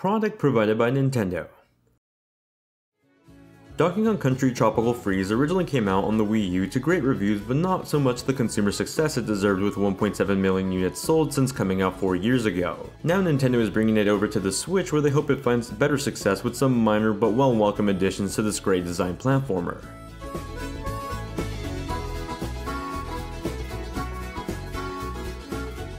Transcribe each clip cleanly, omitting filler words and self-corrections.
product provided by Nintendo. Donkey Kong Country Tropical Freeze originally came out on the Wii U to great reviews, but not so much the consumer success it deserved, with 1.7 million units sold since coming out 4 years ago. Now Nintendo is bringing it over to the Switch, where they hope it finds better success with some minor but well-welcome additions to this great design platformer.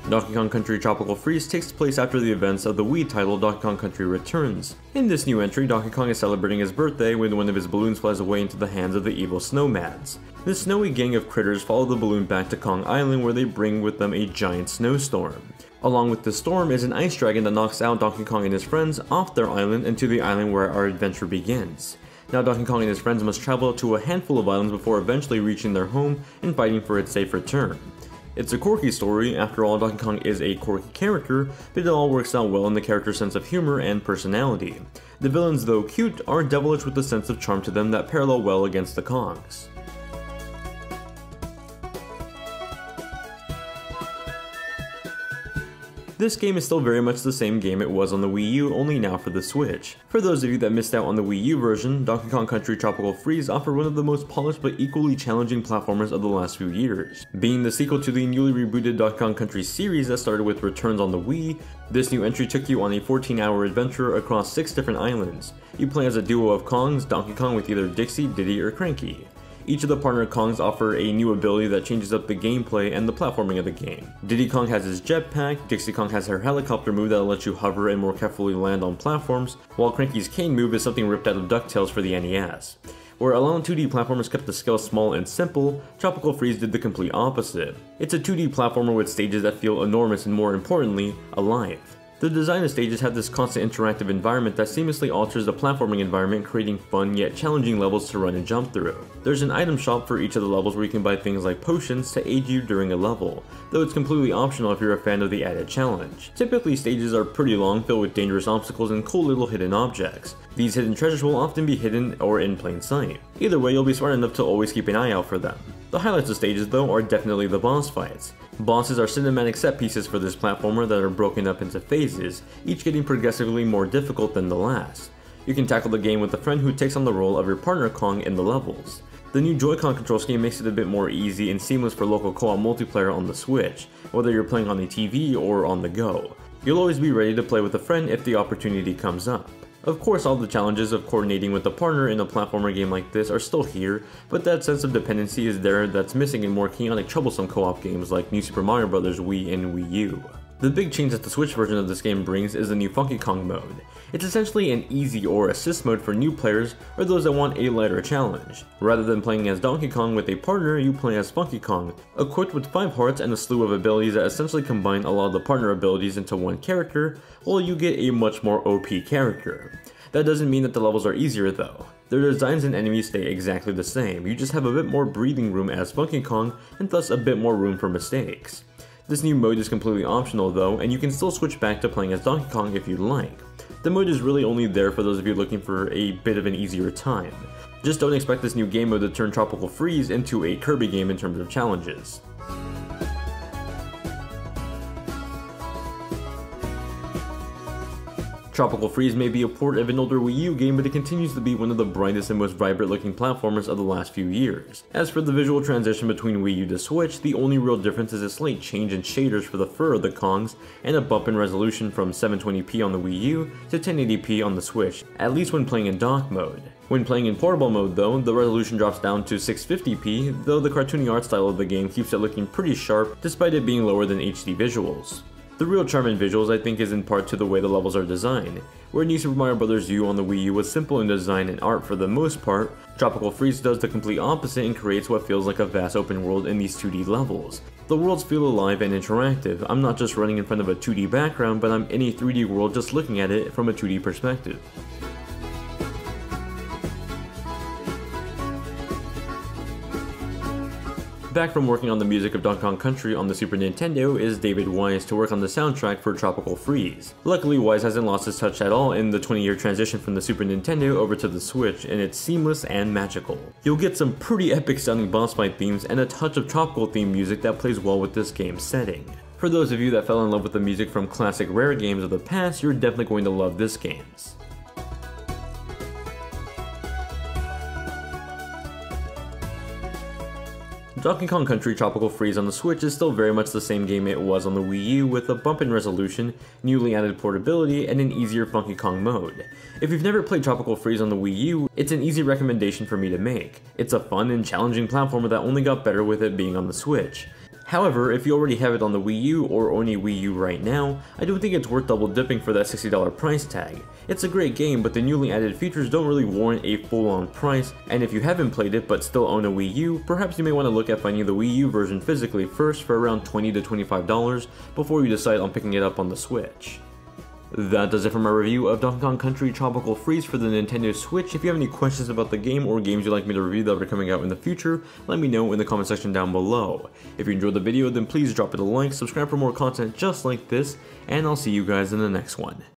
Donkey Kong Country Tropical Freeze takes place after the events of the Wii title Donkey Kong Country Returns. In this new entry, Donkey Kong is celebrating his birthday when one of his balloons flies away into the hands of the evil snowmads. This snowy gang of critters follow the balloon back to Kong Island, where they bring with them a giant snowstorm. Along with the storm is an ice dragon that knocks out Donkey Kong and his friends off their island and to the island where our adventure begins. Now Donkey Kong and his friends must travel to a handful of islands before eventually reaching their home and fighting for its safe return. It's a quirky story. After all, Donkey Kong is a quirky character, but it all works out well in the character's sense of humor and personality. The villains, though cute, are devilish with a sense of charm to them that parallel well against the Kongs. This game is still very much the same game it was on the Wii U, only now for the Switch. For those of you that missed out on the Wii U version, Donkey Kong Country Tropical Freeze offered one of the most polished but equally challenging platformers of the last few years. Being the sequel to the newly rebooted Donkey Kong Country series that started with Returns on the Wii, this new entry took you on a 14-hour adventure across 6 different islands. You play as a duo of Kongs, Donkey Kong with either Dixie, Diddy, or Cranky. Each of the partner Kongs offer a new ability that changes up the gameplay and the platforming of the game. Diddy Kong has his jetpack, Dixie Kong has her helicopter move that lets you hover and more carefully land on platforms, while Cranky's cane move is something ripped out of DuckTales for the NES. Where Alone 2D platformers kept the scale small and simple, Tropical Freeze did the complete opposite. It's a 2D platformer with stages that feel enormous and, more importantly, alive. The design of stages have this constant interactive environment that seamlessly alters the platforming environment, creating fun yet challenging levels to run and jump through. There's an item shop for each of the levels where you can buy things like potions to aid you during a level, though it's completely optional if you're a fan of the added challenge. Typically, stages are pretty long, filled with dangerous obstacles and cool little hidden objects. These hidden treasures will often be hidden or in plain sight. Either way, you'll be smart enough to always keep an eye out for them. The highlights of stages, though, are definitely the boss fights. Bosses are cinematic set pieces for this platformer that are broken up into phases, each getting progressively more difficult than the last. You can tackle the game with a friend who takes on the role of your partner Kong in the levels. The new Joy-Con control scheme makes it a bit more easy and seamless for local co-op multiplayer on the Switch, whether you're playing on a TV or on the go. You'll always be ready to play with a friend if the opportunity comes up. Of course, all the challenges of coordinating with a partner in a platformer game like this are still here, but that sense of dependency is there that's missing in more chaotic, troublesome co-op games like New Super Mario Bros. Wii and Wii U. The big change that the Switch version of this game brings is the new Funky Kong mode. It's essentially an easy or assist mode for new players or those that want a lighter challenge. Rather than playing as Donkey Kong with a partner, you play as Funky Kong, equipped with 5 hearts and a slew of abilities that essentially combine a lot of the partner abilities into one character, while you get a much more OP character. That doesn't mean that the levels are easier though. Their designs and enemies stay exactly the same, you just have a bit more breathing room as Funky Kong and thus a bit more room for mistakes. This new mode is completely optional though, and you can still switch back to playing as Donkey Kong if you'd like. The mode is really only there for those of you looking for a bit of an easier time. Just don't expect this new game mode to turn Tropical Freeze into a Kirby game in terms of challenges. Tropical Freeze may be a port of an older Wii U game, but it continues to be one of the brightest and most vibrant looking platformers of the last few years. As for the visual transition between Wii U to Switch, the only real difference is a slight change in shaders for the fur of the Kongs, and a bump in resolution from 720p on the Wii U to 1080p on the Switch, at least when playing in dock mode. When playing in portable mode though, the resolution drops down to 650p, though the cartoony art style of the game keeps it looking pretty sharp despite it being lower than HD visuals. The real charm in visuals I think is in part to the way the levels are designed. Where New Super Mario Bros. U on the Wii U was simple in design and art for the most part, Tropical Freeze does the complete opposite and creates what feels like a vast open world in these 2D levels. The worlds feel alive and interactive. I'm not just running in front of a 2D background, but I'm in a 3D world just looking at it from a 2D perspective. Back from working on the music of Donkey Kong Country on the Super Nintendo is David Wise to work on the soundtrack for Tropical Freeze. Luckily, Wise hasn't lost his touch at all in the 20-year transition from the Super Nintendo over to the Switch, and it's seamless and magical. You'll get some pretty epic sounding boss fight themes and a touch of tropical theme music that plays well with this game's setting. For those of you that fell in love with the music from classic Rare games of the past, you're definitely going to love this game. Donkey Kong Country Tropical Freeze on the Switch is still very much the same game it was on the Wii U, with a bump in resolution, newly added portability, and an easier Funky Kong mode. If you've never played Tropical Freeze on the Wii U, it's an easy recommendation for me to make. It's a fun and challenging platformer that only got better with it being on the Switch. However, if you already have it on the Wii U or only Wii U right now, I don't think it's worth double dipping for that $60 price tag. It's a great game, but the newly added features don't really warrant a full-on price, and if you haven't played it but still own a Wii U, perhaps you may want to look at finding the Wii U version physically first for around $20 to $25 before you decide on picking it up on the Switch. That does it for my review of Donkey Kong Country Tropical Freeze for the Nintendo Switch. If you have any questions about the game or games you'd like me to review that are coming out in the future, let me know in the comment section down below. If you enjoyed the video, then please drop it a like, subscribe for more content just like this, and I'll see you guys in the next one.